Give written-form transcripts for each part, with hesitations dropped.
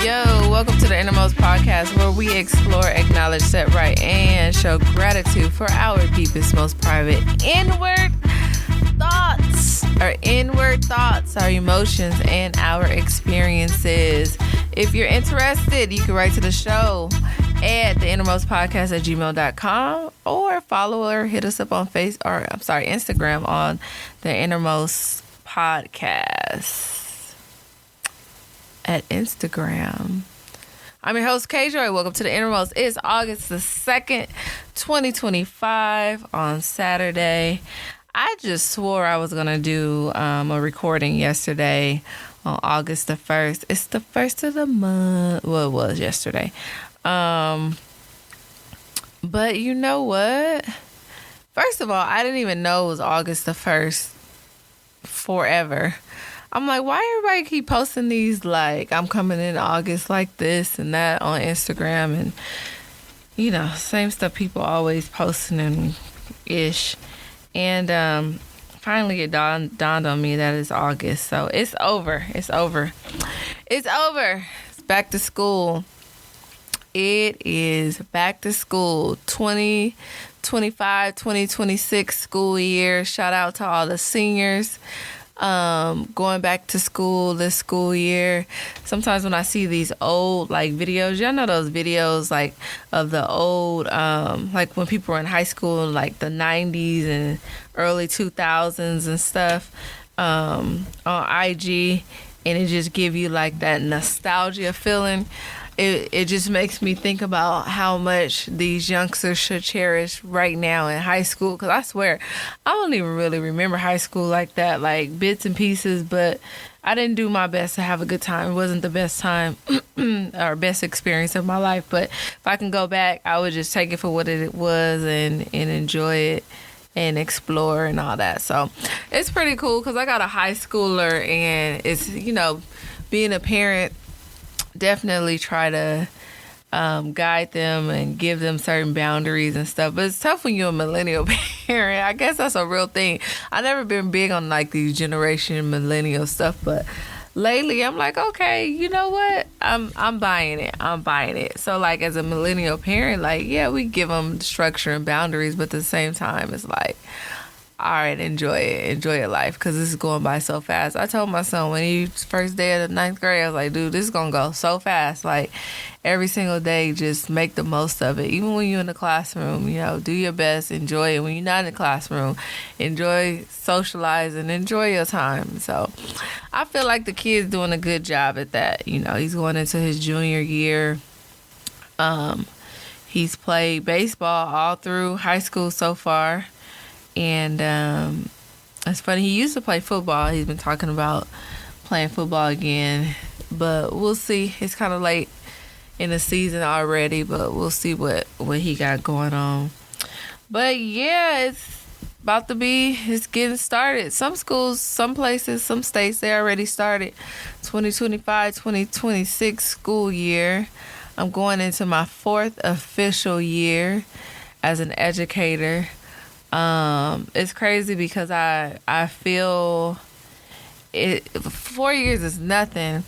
Yo, welcome to the Innermost Podcast, where we explore, acknowledge, set right, and show gratitude for our deepest, most private inward thoughts. Our emotions, and our experiences. If you're interested, you can write to the show at the innermostpodcast@gmail.com or follow or hit us up on Instagram on the Innermost Podcast at Instagram. I'm your host, K-Joy. Welcome to the Innermost. It's August the 2nd, 2025 on Saturday. I just swore I was going to do a recording yesterday on August the 1st. It's the first of the month. Well, it was yesterday. But you know what? First of all, I didn't even know it was August the 1st forever. I'm like, why everybody keep posting these, like, I'm coming in August like this and that on Instagram and, you know, same stuff people always posting and ish. And finally it dawned on me that it's August. So it's over. It's back to school. It is back to school. 2025, 2026 school year. Shout out to all the seniors going back to school this school year. Sometimes when I see these old like videos, y'all know those videos like of the old like when people were in high school, like the 90s and early 2000s and stuff on IG, and it just give you like that nostalgia feeling. It just makes me think about how much these youngsters should cherish right now in high school. Because I swear, I don't even really remember high school like that, like bits and pieces. But I didn't do my best to have a good time. It wasn't the best time or best experience of my life. But if I can go back, I would just take it for what it was and enjoy it and explore and all that. So it's pretty cool because I got a high schooler, and it's, you know, being a parent, definitely try to guide them and give them certain boundaries and stuff. But it's tough when you're a millennial parent. I guess that's a real thing. I've never been big on like these generation millennial stuff, but lately I'm like, okay, you know what? I'm buying it. So like as a millennial parent, like, yeah, we give them structure and boundaries, but at the same time, it's like, all right, enjoy your life, because this is going by so fast. I told my son when he first day of the 9th grade, I was like, dude, this is going to go so fast. Like every single day, just make the most of it. Even when you're in the classroom, you know, do your best, enjoy it. When you're not in the classroom, enjoy socializing, enjoy your time. So I feel like the kid's doing a good job at that. You know, he's going into his junior year. He's played baseball all through high school so far. And it's funny, he used to play football. He's been talking about playing football again, but we'll see. It's kind of late in the season already, but we'll see what he got going on. But yeah, it's getting started. Some schools, some places, some states, they already started 2025-2026 school year. I'm going into my 4th official year as an educator. It's crazy because I feel it, 4 years is nothing,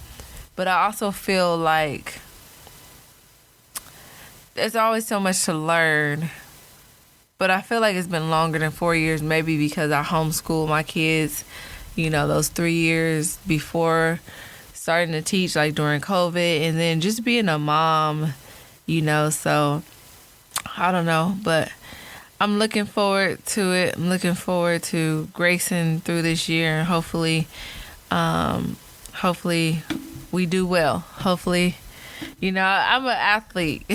but I also feel like there's always so much to learn. But I feel like it's been longer than 4 years, maybe because I homeschool my kids, you know, those 3 years before starting to teach, like during COVID, and then just being a mom, you know, so I don't know, but I'm looking forward to it. I'm looking forward to gracing through this year, and hopefully we do well. Hopefully, you know, I'm an athlete.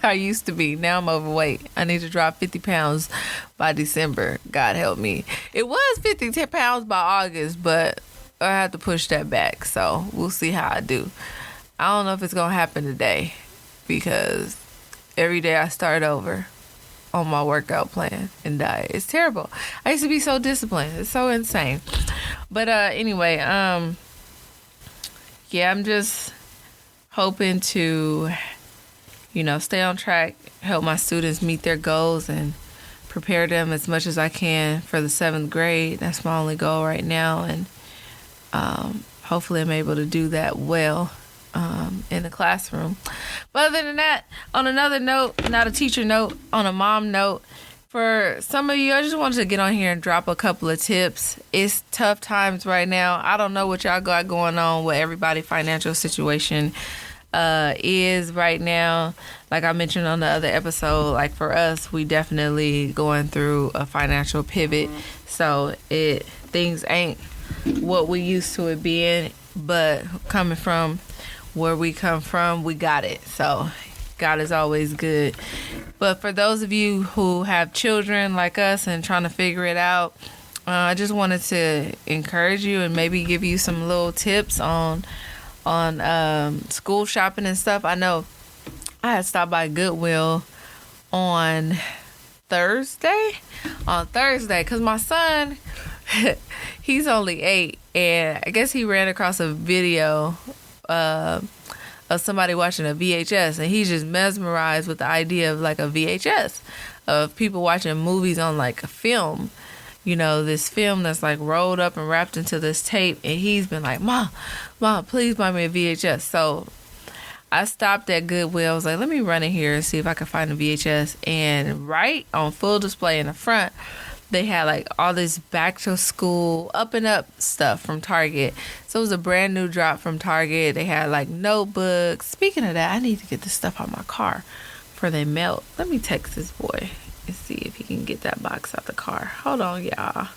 I used to be. Now I'm overweight. I need to drop 50 pounds by December. God help me. It was 50 pounds by August, but I have to push that back. So we'll see how I do. I don't know if it's going to happen today, because every day I start over on my workout plan and diet. It's terrible. I used to be so disciplined. It's so insane. But anyway, yeah, I'm just hoping to, you know, stay on track, help my students meet their goals, and prepare them as much as I can for the 7th grade. That's my only goal right now, and hopefully I'm able to do that well. in the classroom. But other than that, on another note, not a teacher note, on a mom note, for some of you, I just wanted to get on here and drop a couple of tips. It's tough times right now. I don't know what y'all got going on, what everybody's financial situation is right now. Like I mentioned on the other episode, like for us, we definitely going through a financial pivot. So things ain't what we used to it being, but coming from where we come from, we got it. So God is always good. But for those of you who have children like us and trying to figure it out, I just wanted to encourage you and maybe give you some little tips on school shopping and stuff. I know I had stopped by Goodwill on Thursday because my son, he's only 8, and I guess he ran across a video of somebody watching a VHS, and he's just mesmerized with the idea of like a VHS, of people watching movies on like a film, this film that's like rolled up and wrapped into this tape, and he's been like, Mom, please buy me a VHS. So I stopped at Goodwill. I was like, let me run in here and see if I can find a VHS, and right on full display in the front, they had like all this back to school up and up stuff from Target. So it was a brand new drop from Target. They had like notebooks. Speaking of that, I need to get this stuff out of my car before they melt. Let me text this boy and see if he can get that box out the car. Hold on, y'all.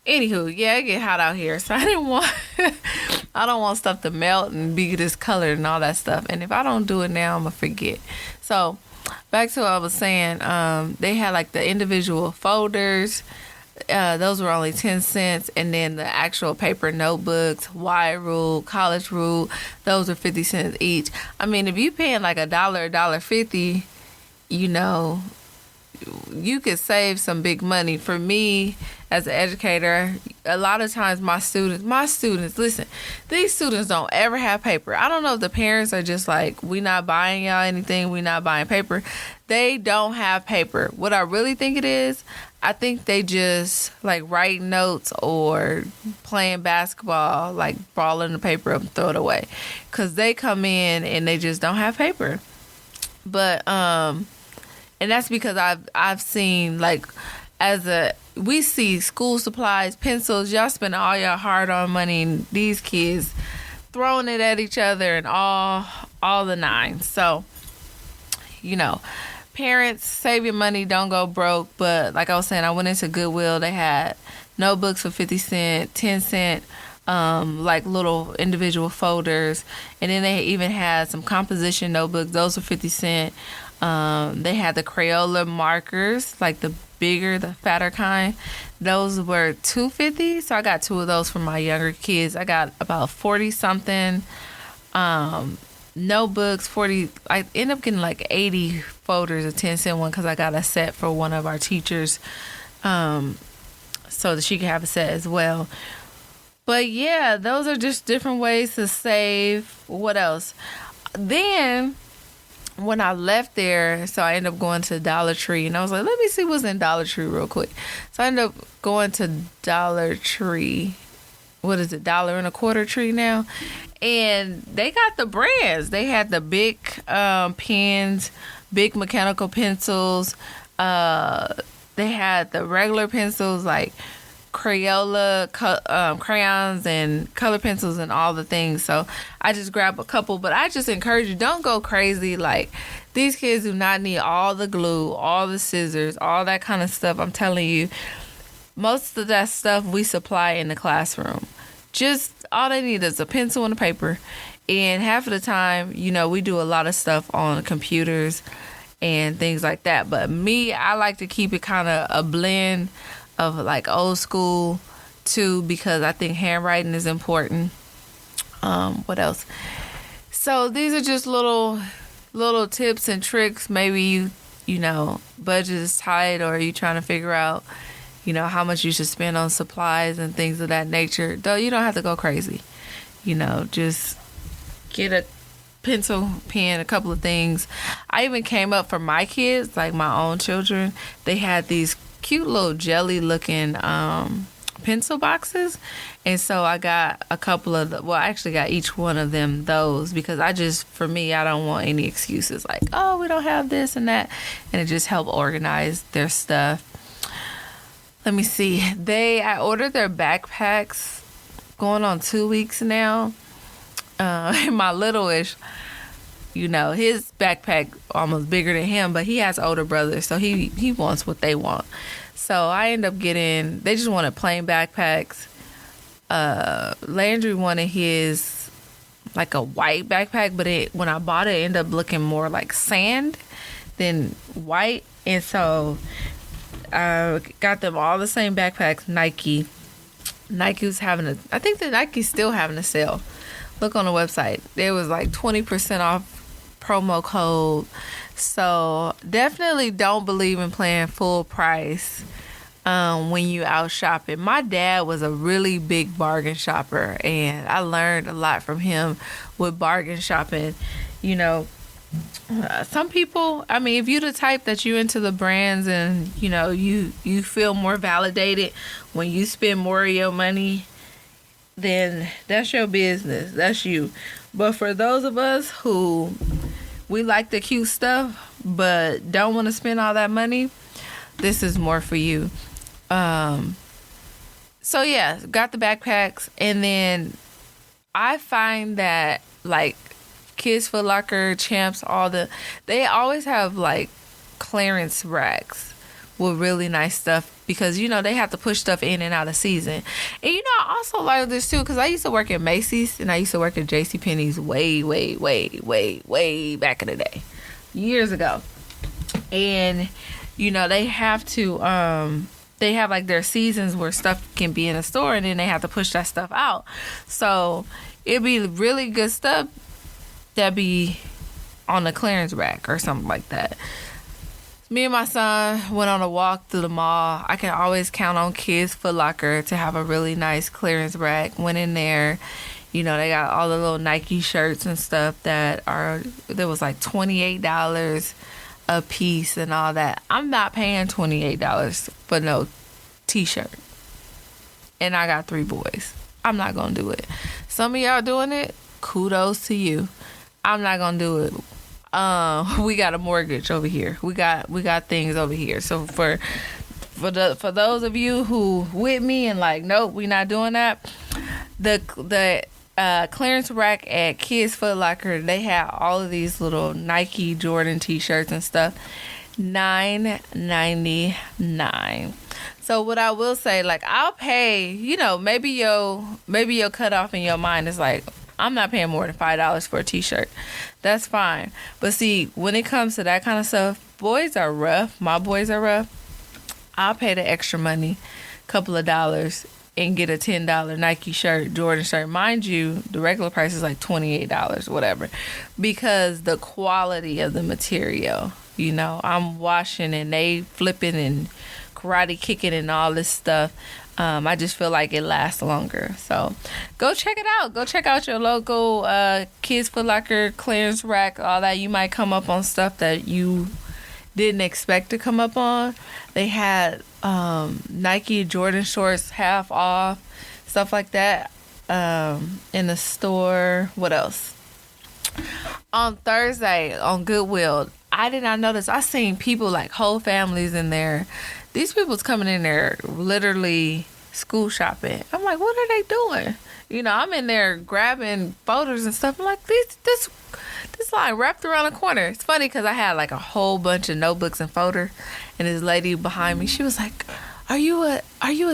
Anywho, yeah, it get hot out here, so I don't want stuff to melt and be discolored and all that stuff. And if I don't do it now, I'm gonna forget. So back to what I was saying, they had like the individual folders. Those were only 10 cents, and then the actual paper notebooks, wire rule, college rule, those are 50 cents each. I mean, if you paying like $1.50, you could save some big money. For me, as an educator, a lot of times my students, listen, these students don't ever have paper. I don't know if the parents are just like, we not buying y'all anything, we not buying paper. They don't have paper. What I really think it is, I think they just like write notes or playing basketball, like balling the paper up and throw it away. Because they come in and they just don't have paper. But, and that's because I've seen like we see school supplies, pencils, y'all spend all your hard-earned money, and these kids throwing it at each other and all the nine. So, parents, save your money, don't go broke. But like I was saying, I went into Goodwill. They had notebooks for 50 cents, 10 cents, like little individual folders. And then they even had some composition notebooks. Those were 50 cents. They had the Crayola markers, like the bigger, the fatter kind. Those were $2.50. So I got 2 of those for my younger kids. I got about 40 something notebooks. 40. I ended up getting like 80 folders, a 10-cent one, because I got a set for one of our teachers, so that she could have a set as well. But yeah, those are just different ways to save. What else? Then when I left there, so I ended up going to Dollar Tree, and I was like, let me see what's in Dollar Tree real quick. So I ended up going to Dollar Tree. What is it, $1.25 tree now? And they got the brands. They had the big pens, big mechanical pencils. They had the regular pencils like Crayola crayons and color pencils and all the things. So I just grabbed a couple, but I just encourage you, don't go crazy. Like, these kids do not need all the glue, all the scissors, all that kind of stuff. I'm telling you, most of that stuff we supply in the classroom. Just all they need is a pencil and a paper. And half of the time, we do a lot of stuff on computers and things like that. But me, I like to keep it kind of a blend of like old school too, because I think handwriting is important. What else? So these are just little tips and tricks. Maybe budget is tight, or you trying to figure out how much you should spend on supplies and things of that nature. Though you don't have to go crazy. Just get pencil, pen, a couple of things. I even came up for my kids, like my own children. They had these cute little jelly looking pencil boxes, and so I got a couple of I actually got each one of them those, because I don't want any excuses like, oh, we don't have this and that, and it just helped organize their stuff. Let me see. I ordered their backpacks going on 2 weeks now. And my little-ish, his backpack almost bigger than him, but he has older brothers, so he wants what they want. So I end up getting, they just wanted plain backpacks. Landry wanted his like a white backpack, but when I bought it, it ended up looking more like sand than white. And so I got them all the same backpacks, Nike. Nike's I think that Nike's still having a sale. Look on the website. There was like 20% off promo code. So definitely don't believe in paying full price when you out shopping. My dad was a really big bargain shopper, and I learned a lot from him with bargain shopping. Some people, if you're the type that you into the brands and, you feel more validated when you spend more of your money, then that's your business. That's you. But for those of us who, we like the cute stuff but don't want to spend all that money, this is more for you. So yeah, got the backpacks, and then I find that like Kids Foot Locker, Champs, they always have like clearance racks with really nice stuff, because they have to push stuff in and out of season. And I also like this too, because I used to work at Macy's and I used to work at JCPenney's way back in the day, years ago. And they have to they have like their seasons where stuff can be in a store, and then they have to push that stuff out. So it'd be really good stuff that be on the clearance rack or something like that. Me and my son went on a walk through the mall. I can always count on Kids Foot Locker to have a really nice clearance rack. Went in there, they got all the little Nike shirts and stuff there was like $28 a piece and all that. I'm not paying $28 for no t-shirt. And I got 3 boys. I'm not gonna do it. Some of y'all doing it, kudos to you. I'm not gonna do it. We got a mortgage over here. We got things over here. So for those of you who with me and like, nope, we not doing that. The clearance rack at Kids Foot Locker, they have all of these little Nike Jordan t-shirts and stuff. $9.99. So what I will say, like, I'll pay, maybe your cutoff in your mind is like, I'm not paying more than $5 for a t-shirt. That's fine. But see, when it comes to that kind of stuff, boys are rough. My boys are rough. I'll pay the extra money, couple of dollars, and get a $10 Nike shirt, Jordan shirt. Mind you, the regular price is like $28, whatever. Because the quality of the material, I'm washing and they flipping and karate kicking and all this stuff. I just feel like it lasts longer. So go check it out. Go check out your local Kids Foot Locker, clearance rack, all that. You might come up on stuff that you didn't expect to come up on. They had Nike Jordan shorts half off, stuff like that in the store. What else? On Thursday on Goodwill, I did not notice. I seen people like whole families in there. These people's coming in there literally school shopping. I'm like, what are they doing? I'm in there grabbing folders and stuff. I'm like, this line wrapped around the corner. It's funny because I had like a whole bunch of notebooks and folders, and this lady behind me, she was like, are you a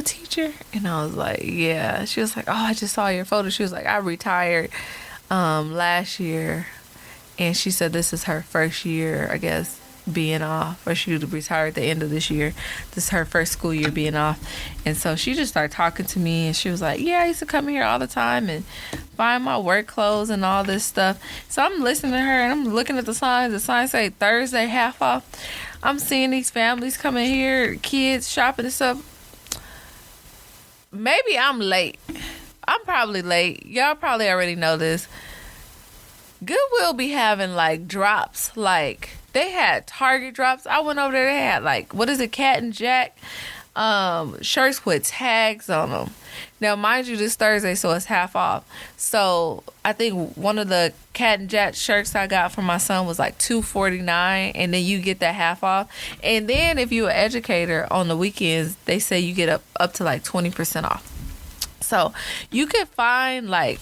teacher? And I was like, yeah. She was like, oh, I just saw your folder. She was like, I retired last year, and she said this is her first year, I guess, being off, or she would retire at the end of this year. This is her first school year being off. And so she just started talking to me, and she was like, yeah, I used to come here all the time and buy my work clothes and all this stuff. So I'm listening to her, and I'm looking at the signs. The signs say Thursday half off. I'm seeing these families coming here, kids shopping and stuff. Maybe I'm late. I'm probably late. Y'all probably already know this. Goodwill be having like drops. Like they had Target drops. I went over there, they had like, what is it, Cat and Jack shirts with tags on them. Now, mind you, this Thursday, so it's half off. So I think one of the Cat and Jack shirts I got from my son was like $2.49, and then you get that half off. And then if you're an educator on the weekends, they say you get up to like 20% off. So you can find like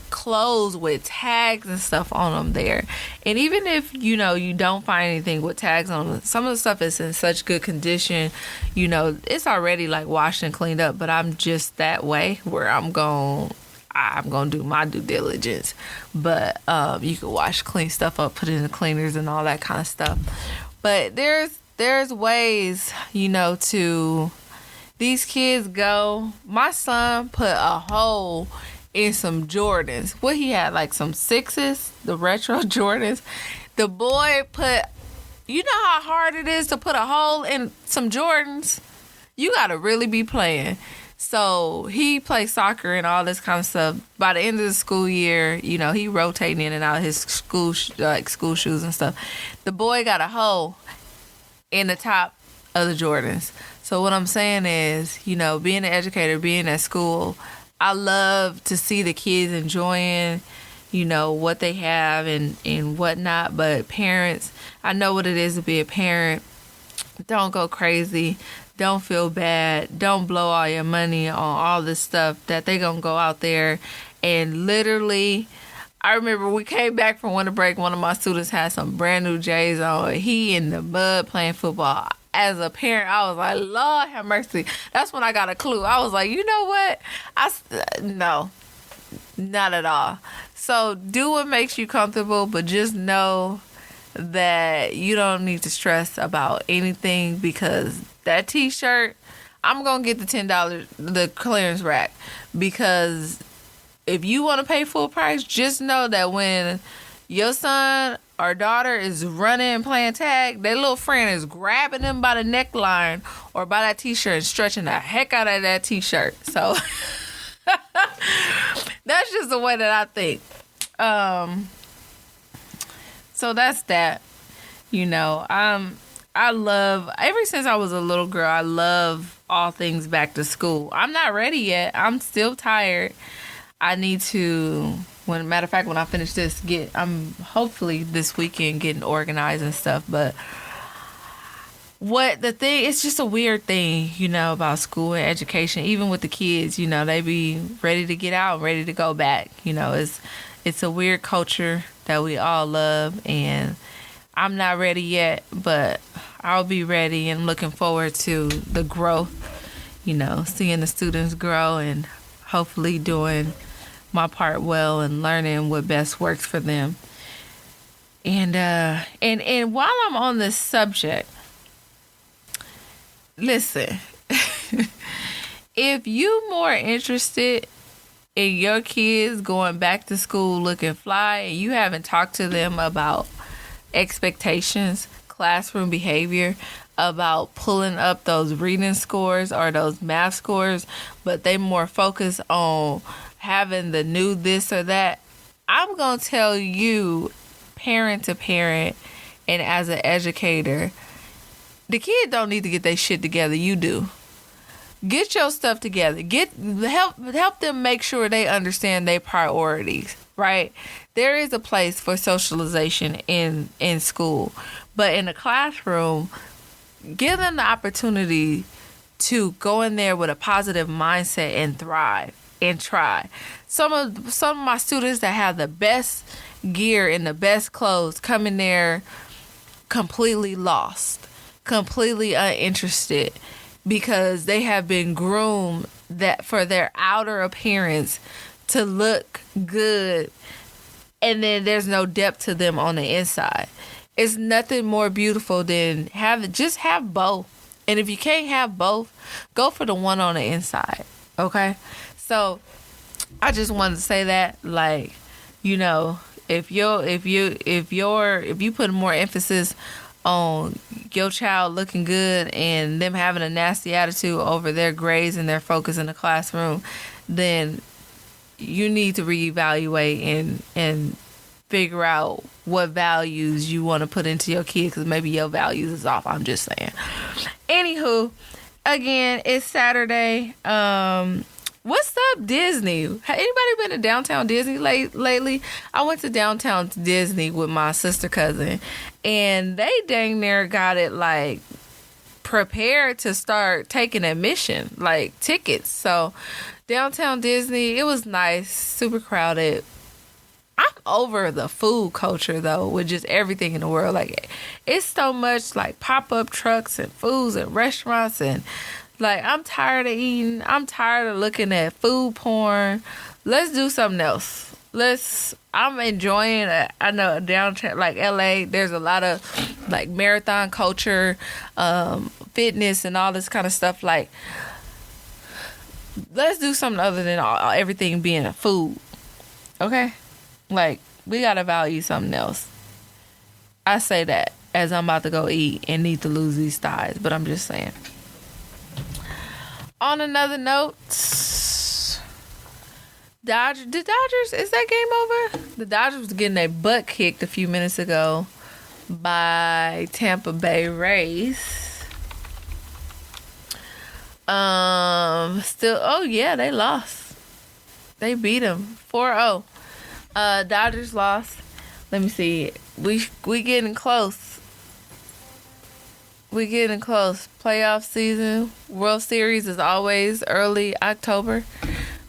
clothes with tags and stuff on them there. And even if you don't find anything with tags on them, some of the stuff is in such good condition, it's already like washed and cleaned up. But I'm just that way where I'm gonna do my due diligence. But you can wash, clean stuff up, put it in the cleaners and all that kind of stuff. But there's ways to these kids go. My son put a hole in some Jordans. What he had, like some sixes, the retro Jordans. The boy put, you know how hard it is to put a hole in some Jordans? You gotta really be playing. So he plays soccer and all this kind of stuff. By the end of the school year, he rotating in and out of his school shoes and stuff. The boy got a hole in the top of the Jordans. So what I'm saying is, being an educator, being at school, I love to see the kids enjoying, what they have and whatnot. But parents, I know what it is to be a parent. Don't go crazy. Don't feel bad. Don't blow all your money on all this stuff that they gonna go out there and literally. I remember we came back from winter break. One of my students had some brand new J's on. He in the mud playing football. As a parent, I was like, Lord have mercy. That's when I got a clue. I was like, you know what? No, not at all. So do what makes you comfortable, but just know that you don't need to stress about anything, because that t-shirt, I'm going to get the $10, the clearance rack, because if you want to pay full price, just know that when your son or daughter is running and playing tag, their little friend is grabbing them by the neckline or by that t-shirt and stretching the heck out of that t-shirt. So that's just the way that I think. So that's that. I love, ever since I was a little girl, I love all things back to school. I'm not ready yet. I'm still tired. I need to, matter of fact, when I finish this, I'm hopefully this weekend getting organized and stuff. But it's just a weird thing, about school and education. Even with the kids, they be ready to get out, ready to go back. It's a weird culture that we all love, and I'm not ready yet, but I'll be ready and looking forward to the growth, seeing the students grow and hopefully doing my part well and learning what best works for them. And while I'm on this subject, listen, if you more interested in your kids going back to school looking fly and you haven't talked to them about expectations, classroom behavior, about pulling up those reading scores or those math scores, but they more focused on having the new this or that, I'm going to tell you, parent to parent and as an educator, the kid don't need to get their shit together. You do. Get your stuff together. Help them make sure they understand their priorities, right? There is a place for socialization in school, but in the classroom, give them the opportunity to go in there with a positive mindset and thrive and try. Some of my students that have the best gear and the best clothes come in there completely lost, completely uninterested, because they have been groomed that for their outer appearance to look good, and then there's no depth to them on the inside. It's nothing more beautiful than have both. And if you can't have both, go for the one on the inside. Okay? So I just wanted to say that, like, if you put more emphasis on your child looking good and them having a nasty attitude over their grades and their focus in the classroom, then you need to reevaluate and figure out what values you want to put into your kid, because maybe your values is off. I'm just saying. Anywho, again, it's Saturday. What's up, Disney? Anybody been to downtown Disney lately? I went to downtown Disney with my sister cousin, and they dang near got it like prepared to start taking admission, like tickets. So downtown Disney, it was nice, super crowded. I'm over the food culture though, with just everything in the world. Like, it's so much like pop-up trucks and foods and restaurants, and like, I'm tired of eating. I'm tired of looking at food porn. Let's do something else. I'm enjoying it. I know downtown, like LA, there's a lot of like marathon culture, fitness and all this kind of stuff. Like, let's do something other than everything being a food. Okay? Like, we gotta value something else. I say that as I'm about to go eat and need to lose these thighs, but I'm just saying. On another note, the Dodgers, is that game over? The Dodgers was getting their butt kicked a few minutes ago by Tampa Bay Rays. Oh yeah, they lost. They beat them 4-0. Dodgers lost. Let me see. We getting close. We getting close. Playoff season. World Series is always early October,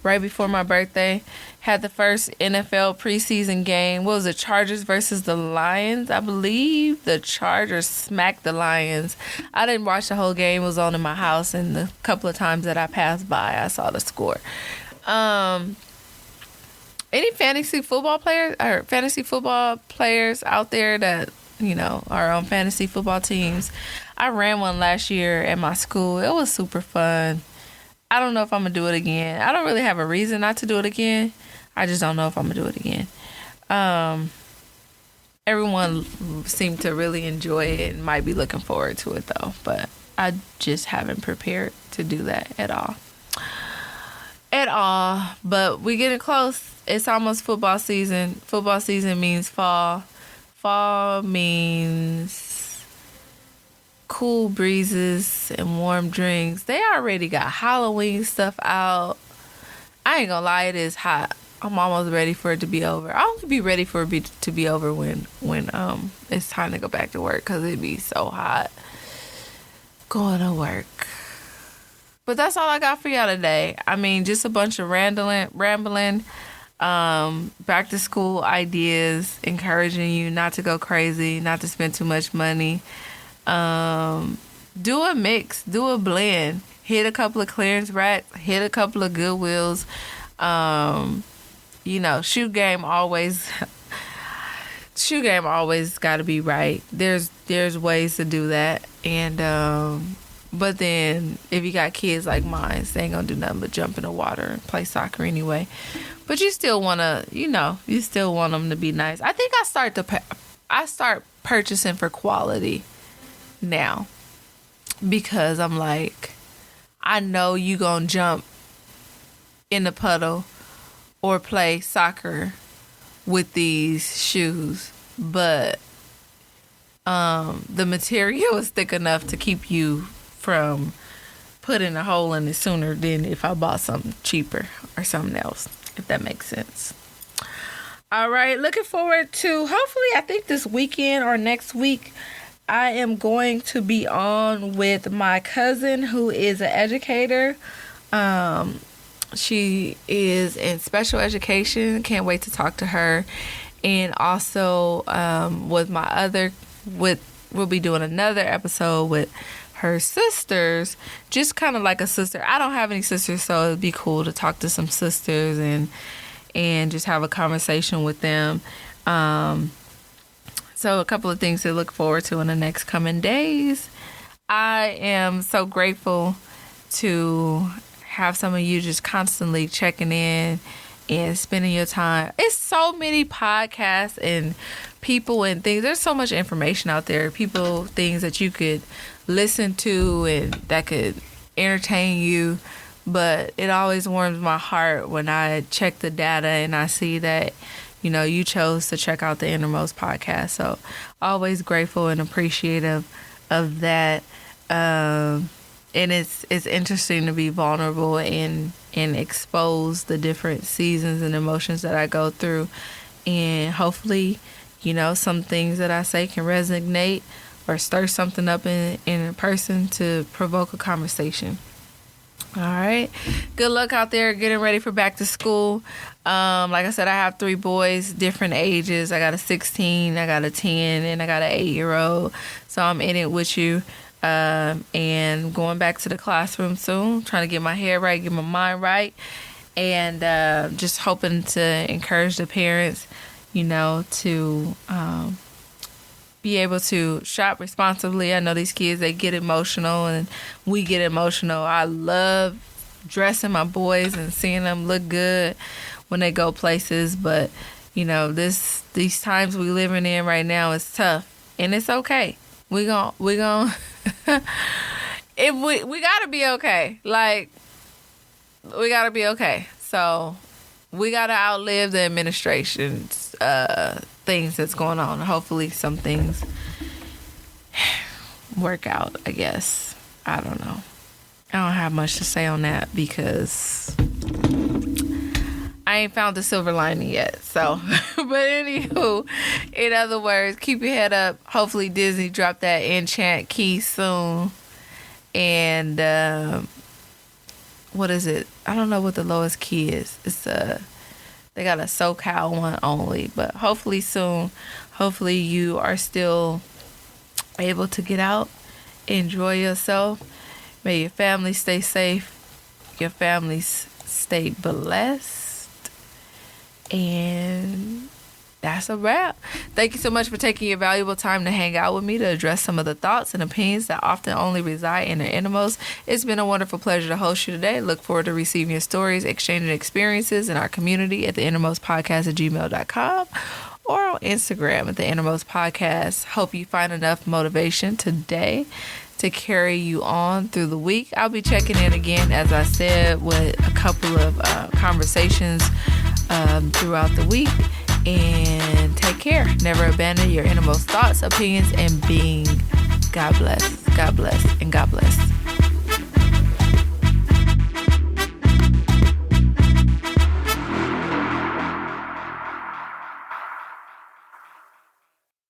right before my birthday. Had the first NFL preseason game. What was it? Chargers versus the Lions. I believe the Chargers smacked the Lions. I didn't watch the whole game. It was on in my house, and the couple of times that I passed by, I saw the score. Any fantasy football players out there that, you know, are on fantasy football teams? I ran one last year at my school. It was super fun. I don't know if I'm going to do it again. I don't really have a reason not to do it again. I just don't know if I'm going to do it again. Everyone seemed to really enjoy it and might be looking forward to it, though. But I just haven't prepared to do that at all. But we getting close. It's almost football season. Football season means fall. Fall means cool breezes and warm drinks. They already got Halloween stuff out. I ain't gonna lie, it is hot. I'm almost ready for it to be over. I'll only be ready for it to be over when it's time to go back to work, because it'd be so hot going to work. But that's all I got for y'all today. I mean, just a bunch of rambling, back to school ideas, encouraging you not to go crazy, not to spend too much money. Do a mix, do a blend. Hit a couple of clearance racks, hit a couple of Goodwills. You know, shoe game always got to be right. There's ways to do that, and but then if you got kids like mine, they ain't gonna do nothing but jump in the water and play soccer anyway. But you still wanna, you still want them to be nice. I think I start purchasing for quality now, because I'm like, I know you gonna jump in the puddle or play soccer with these shoes, but the material is thick enough to keep you from putting a hole in it sooner than if I bought something cheaper or something else, if that makes sense. All right, looking forward to, hopefully, I think this weekend or next week, I am going to be on with my cousin, who is an educator. She is in special education. Can't wait to talk to her. And also we'll be doing another episode with her sisters, just kind of like a sister. I don't have any sisters, so it'd be cool to talk to some sisters and just have a conversation with them. So a couple of things to look forward to in the next coming days. I am so grateful to have some of you just constantly checking in and spending your time. It's so many podcasts and people and things. There's so much information out there. People, things that you could listen to and that could entertain you. But it always warms my heart when I check the data and I see that you chose to check out the Innermost Podcast. So always grateful and appreciative of that. And it's interesting to be vulnerable and expose the different seasons and emotions that I go through. And hopefully, some things that I say can resonate or stir something up in a person to provoke a conversation. All right. Good luck out there getting ready for back to school. Like I said, I have 3 boys, different ages. I got a 16, I got a 10, and I got an 8-year-old. So I'm in it with you. And going back to the classroom soon, trying to get my head right, get my mind right. And just hoping to encourage the parents, to be able to shop responsibly. I know these kids, they get emotional and we get emotional. I love dressing my boys and seeing them look good when they go places. But, these times we living in right now is tough, and it's okay. We gon' if we gotta be okay. Like, we gotta be okay. So we gotta outlive the administration's things that's going on. Hopefully some things work out, I guess. I don't know. I don't have much to say on that because I ain't found the silver lining yet. So, but anywho, in other words, keep your head up. Hopefully Disney drop that enchant key soon. And what is it? I don't know what the lowest key is. It's they got a SoCal one only, but hopefully soon. Hopefully you are still able to get out, enjoy yourself. May your family stay safe. Your families stay blessed. And that's a wrap. Thank you so much for taking your valuable time to hang out with me to address some of the thoughts and opinions that often only reside in the innermost. It's been a wonderful pleasure to host you today. Look forward to receiving your stories, exchanging experiences in our community at the innermostpodcast@gmail.com or on Instagram at the Innermost Podcast. Hope you find enough motivation today to carry you on through the week. I'll be checking in again, as I said, with a couple of conversations throughout the week. And take care. Never abandon your innermost thoughts, opinions, and being. God bless, and God bless.